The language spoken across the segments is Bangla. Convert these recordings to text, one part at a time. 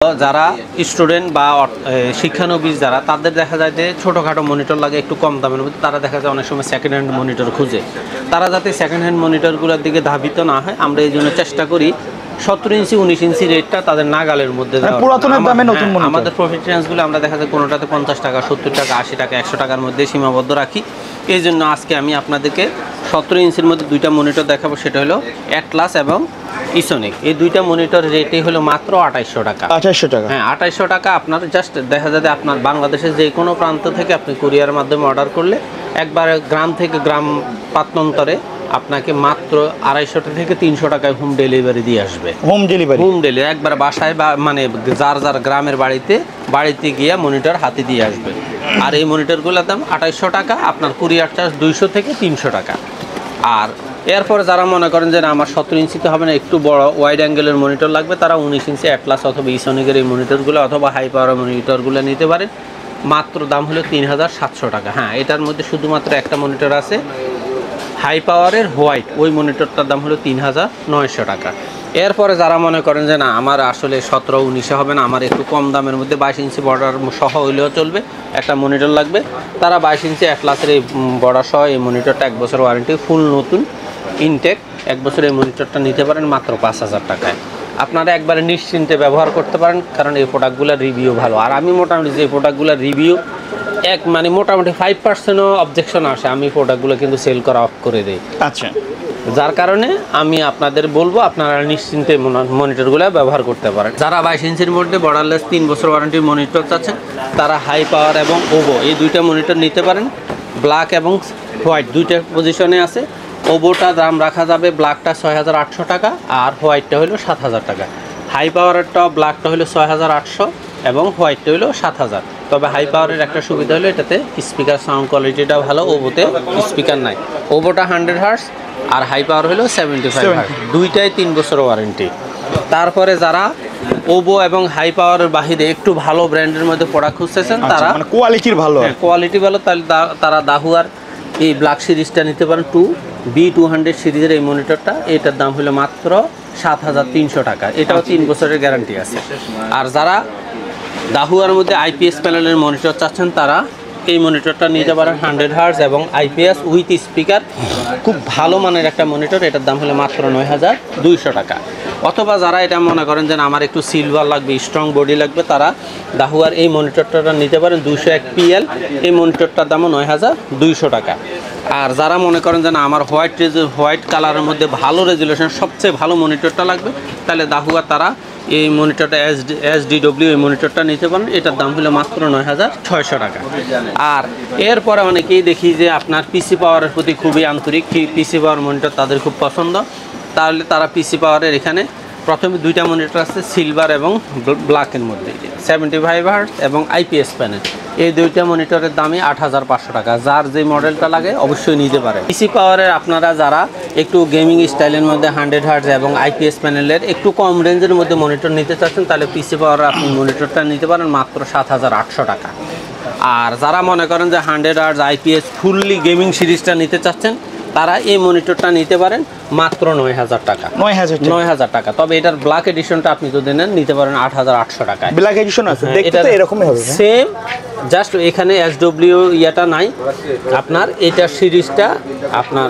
যারা স্টুডেন্ট বা শিক্ষানবিশ যারা তাদের দেখা যায় যে ছোটোখাটো মনিটর লাগে একটু কম দামের মধ্যে, তারা দেখা যায় অনেক সময় সেকেন্ড হ্যান্ড মনিটর খুঁজে। তারা যাতে সেকেন্ড হ্যান্ড মনিটরগুলোর দিকে ধাবিত না হয়, আমরা এই জন্য চেষ্টা করি 17 ইঞ্চি 19 ইঞ্চি রেটটা তাদের নাগালের মধ্যে পুরাতনের দামে নতুন মনিটর। আমাদের প্রফিট রেঞ্জগুলো আমরা দেখা যায় কোনোটাতে 50 টাকা, 70 টাকা, 80 টাকা, 100 টাকার মধ্যে সীমাবদ্ধ রাখি। এই জন্য আজকে আমি আপনাদেরকে 17 ইঞ্চির মধ্যে দুইটা মনিটর দেখাবো, সেটা হলো অ্যাটলাস এবং ইসোনিক। এই দুইটা মনিটর রেটই হলো মাত্র 2800 টাকা। 2800 টাকা? হ্যাঁ, 2800 টাকা। আপনার জাস্ট দেখা যায় আপনার বাংলাদেশের যে কোনো প্রান্ত থেকে আপনি কুরিয়ার মাধ্যমে অর্ডার করলে একবারে গ্রাম থেকে গ্রাম প্রান্তরে আপনাকে মাত্র 250 থেকে 300 টাকায় হোম ডেলিভারি দিয়ে আসবে। Home delivery? হোম ডেলিভারি একবার বাসায় বা মানে যার যার গ্রামের বাড়িতে গিয়ে মনিটর হাতে দিয়ে আসবে। আর এই মনিটরগুলোর দাম 2800 টাকা, আপনার কুরিয়ার চার্জ 200 থেকে 300 টাকা। আর এরপরে যারা মনে করেন যে না আমার 17 ইঞ্চিতে হবে না, একটু বড় ওয়াইড অ্যাঙ্গেলের মনিটর লাগবে, তারা 19 ইঞ্চি অ্যাটলাস অথবা ইসোনিকের এই মনিটরগুলো অথবা হাই পাওয়ার মনিটরগুলো নিতে পারেন। মাত্র দাম হলো 3700 টাকা। হ্যাঁ, এটার মধ্যে শুধুমাত্র একটা মনিটর আছে হাই পাওয়ারের হোয়াইট, ওই মনিটরটার দাম হলো 3900 টাকা। এরপরে যারা মনে করেন যে না আমার আসলে 17-19 হবে না, আমার একটু কম দামের মধ্যে 22 ইঞ্চি বর্ডার সহ হইলেও চলবে, একটা মনিটর লাগবে, তারা 22 ইঞ্চি অ্যাটলাসের এই বর্ডার সহ এই মনিটরটা 1 বছর ওয়ারেন্টি, ফুল নতুন ইনটেক 1 বছর এই মনিটরটা নিতে পারেন মাত্র 5000 টাকায়। আপনারা একবারে নিশ্চিন্তে ব্যবহার করতে পারেন, কারণ এই প্রোডাক্টগুলোর রিভিউ ভালো। আর আমি মোটামুটি যে প্রোডাক্টগুলোর রিভিউ মানে মোটামুটি 5%ও অবজেকশন আসে, আমি প্রোডাক্টগুলো কিন্তু সেল করা অফ করে দিই। আচ্ছা, যার কারণে আমি আপনাদের বলবো আপনারা নিশ্চিন্তে মনিটরগুলো ব্যবহার করতে পারেন। যারা 22 ইঞ্চির মধ্যে বর্ডারলেস 3 বছর ওয়ারেন্টির মনিটর চাচ্ছেন, তারা হাই পাওয়ার এবং ওভো এই দুইটা মনিটর নিতে পারেন। ব্ল্যাক এবং হোয়াইট দুইটা পজিশনে আছে। ওভোটা দাম রাখা যাবে ব্ল্যাকটা 6800 টাকা আর হোয়াইটটা হলো 7000 টাকা। হাই পাওয়ারেরটা ব্ল্যাকটা হলো 6800 এবং হোয়াইটটা হলো 7000। তবে হাই পাওয়ারের একটা সুবিধা হলো এটাতে স্পিকার সাউন্ড কোয়ালিটিটা ভালো, ওভোতে স্পিকার নাই। ওভোটা 100 হার্টজ আর হাই পাওয়ার হলো 75 হার্টজ, দুইটাই 3 বছর ওয়ারেন্টি। তারপরে যারা ওভো এবং হাই পাওয়ারের বাহিরে একটু ভালো ব্র্যান্ডের মধ্যে প্রোডাক্ট খুঁজতেছেন, তারা মানে কোয়ালিটির ভালো, কোয়ালিটি ভালো, তাহলে তারা দাহুয়ার এই ব্ল্যাক সিরিজটা নিতে পারেন। B200 সিরিজের এই মনিটরটা, এটার দাম হলো মাত্র 7300 টাকা। এটাও 3 বছরের গ্যারান্টি আছে। আর যারা দাহুয়ার মধ্যে আইপিএস প্যানেলের মনিটর চাচ্ছেন, তারা এই মনিটরটা নিতে পারেন 100 হার্টজ এবং আইপিএস উইথ স্পিকার, খুব ভালো মানের একটা মনিটর। এটার দাম হলো মাত্র 9200 টাকা। অথবা যারা এটা মনে করেন যে আমার একটু সিলভার লাগবে, স্ট্রং বডি লাগবে, তারা দাহুয়ার এই মনিটরটা নিতে পারেন 201 PL। এই মনিটরটার দামও 9200 টাকা। আর যারা মনে করেন যে না আমার হোয়াইট কালারের মধ্যে ভালো রেজুলেশন সবচেয়ে ভালো মনিটরটা লাগবে, তাহলে দাহুয়া তারা এই মনিটরটা SDW এই মনিটরটা নিতে পারেন। এটার দাম হলো মাত্র 9600 টাকা। আর এরপরে অনেকেই দেখি যে আপনার পিসি পাওয়ারের প্রতি খুবই আন্তরিক, পিসি পাওয়ার মনিটর তাদের খুব পছন্দ, তাহলে তারা পিসি পাওয়ারের এখানে প্রথমে দুইটা মনিটর আছে সিলভার এবং ব্ল্যাকের মধ্যে, 75 হার্টজ এবং আইপিএস প্যানেল। এই দুইটা মনিটরের দামই 8500 টাকা। যার যে মডেলটা লাগে অবশ্যই নিতে পারে। পিসি পাওয়ারের আপনারা যারা একটু গেমিং স্টাইলের মধ্যে 100 হার্টজ এবং আইপিএস প্যানেলের একটু কম রেঞ্জের মধ্যে মনিটর নিতে চাচ্ছেন, তাহলে পিসি পাওয়ারের আপনি মনিটরটা নিতে পারেন মাত্র 7800 টাকা। আর যারা মনে করেন যে 100 হার্টজ আইপিএস ফুললি গেমিং সিরিজটা নিতে চাচ্ছেন, তারা এই মনিটরটা নিতে পারেন মাত্র 9000 টাকা। 9000 টাকা। তবে এটার ব্ল্যাক এডিশনটা আপনি যদি নেন নিতে পারেন 8800 টাকায়। ব্ল্যাক এডিশন আছে, দেখতে তো এরকমই হবে সেম, জাস্ট এখানে SW ইয়াটা নাই। আপনার এটা সিরিজটা আপনার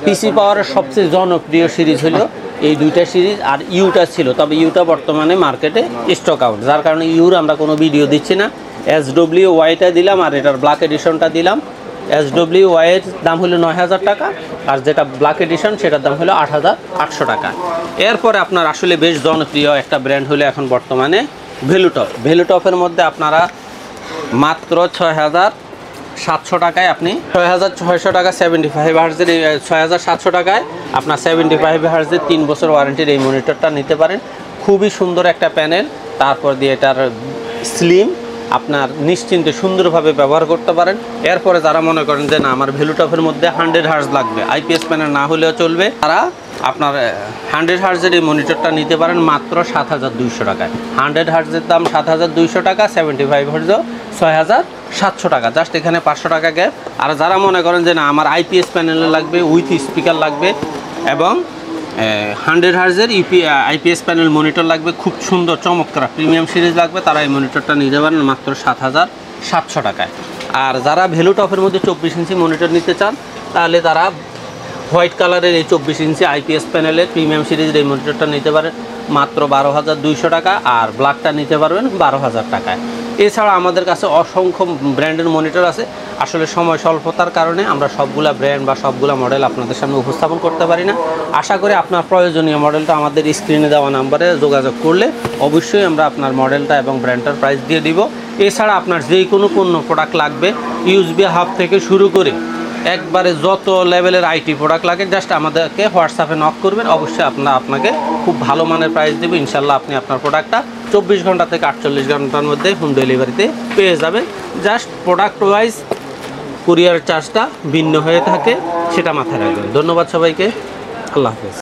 পিসি পাওয়ারের সবচেয়ে জনপ্রিয় সিরিজ হলো এই দুইটা সিরিজ। আর ইউটা ছিল, তবে ইউটা বর্তমানে মার্কেটে স্টক আউট, যার কারণে ইউর আমরা কোনো ভিডিও দিচ্ছি না। SW ওয়াইটা দিলাম আর এটার ব্ল্যাক এডিশনটা দিলাম। SW ওয়াইয়ের দাম হলো 9000 টাকা আর যেটা ব্ল্যাক এডিশন সেটার দাম হলো 8800 টাকা। এরপরে আপনার আসলে বেশ জনপ্রিয় একটা ব্র্যান্ড হলো এখন বর্তমানে ভ্যালুটপ। ভ্যালুটপের মধ্যে আপনারা মাত্র 6700 টাকায় আপনি 6600 টাকা 75 হার্টজের 6700 টাকায় আপনার 75 হার্টজের 3 বছর ওয়ারেন্টির এই মনিটরটা নিতে পারেন। খুবই সুন্দর একটা প্যানেল, তারপর দিয়ে এটার স্লিম, আপনার নিশ্চিন্তে সুন্দরভাবে ব্যবহার করতে পারেন। এরপরে যারা মনে করেন যে না আমার ভ্যালুটপের মধ্যে 100 হার্টজ লাগবে, আইপিএস প্যানেল না হলেও চলবে, তারা আপনার 100 হার্টজের এই মনিটরটা নিতে পারেন মাত্র 7200 টাকায়। 100 হার্টজের দাম 7200 টাকা, 75 হার্টজও 6700 টাকা। জাস্ট এখানে 500 টাকা গ্যাপ। আর যারা মনে করেন যে না আমার আইপিএস প্যানেলে লাগবে, উইথ স্পিকার লাগবে এবং 100 হার্জের আইপিএস প্যানেল মনিটর লাগবে, খুব সুন্দর চমৎকার প্রিমিয়াম সিরিজ লাগবে, তারা এই মনিটরটা নিতে পারেন মাত্র 7,700 টাকায়। আর যারা ভ্যালু টপের মধ্যে 24 ইঞ্চি মনিটর নিতে চান তাহলে তারা হোয়াইট কালারের এই 24 ইঞ্চি আইপিএস প্যানেলের প্রিমিয়াম সিরিজের এই মনিটরটা নিতে পারেন মাত্র 12,200 টাকা, আর ব্ল্যাকটা নিতে পারবেন 12,000 টাকায়। এছাড়া আমাদের কাছে অসংখ্য ব্র্যান্ডের মনিটর আছে, আসলে সময় স্বল্পতার কারণে আমরা সবগুলা ব্র্যান্ড বা সবগুলা মডেল আপনাদের সামনে উপস্থাপন করতে পারি না। আশা করি আপনার প্রয়োজনীয় মডেলটা আমাদের স্ক্রিনে দেওয়া নাম্বারে যোগাযোগ করলে অবশ্যই আমরা আপনার মডেলটা এবং ব্র্যান্ডটার প্রাইস দিয়ে দিব। এছাড়া আপনার যেই কোনো পণ্য প্রোডাক্ট লাগবে, ইউএসবি হাব থেকে শুরু করে একবারে যত লেভেলের আইটি প্রোডাক্ট লাগে জাস্ট আমাদেরকে হোয়াটসঅ্যাপে নক করবেন, অবশ্যই আপনাকে খুব ভালো মানের প্রাইস দেবো। ইনশাল্লাহ আপনি আপনার প্রোডাক্টটা 24 ঘন্টা থেকে 48 ঘন্টার মধ্যে হোম ডেলিভারিতে পেয়ে যাবেন। জাস্ট প্রোডাক্ট ওয়াইজ কুরিয়ার চার্জটা ভিন্ন হয়ে থাকে, সেটা মাথায় রাখবেন। ধন্যবাদ সবাইকে, আল্লাহ হাফেজ।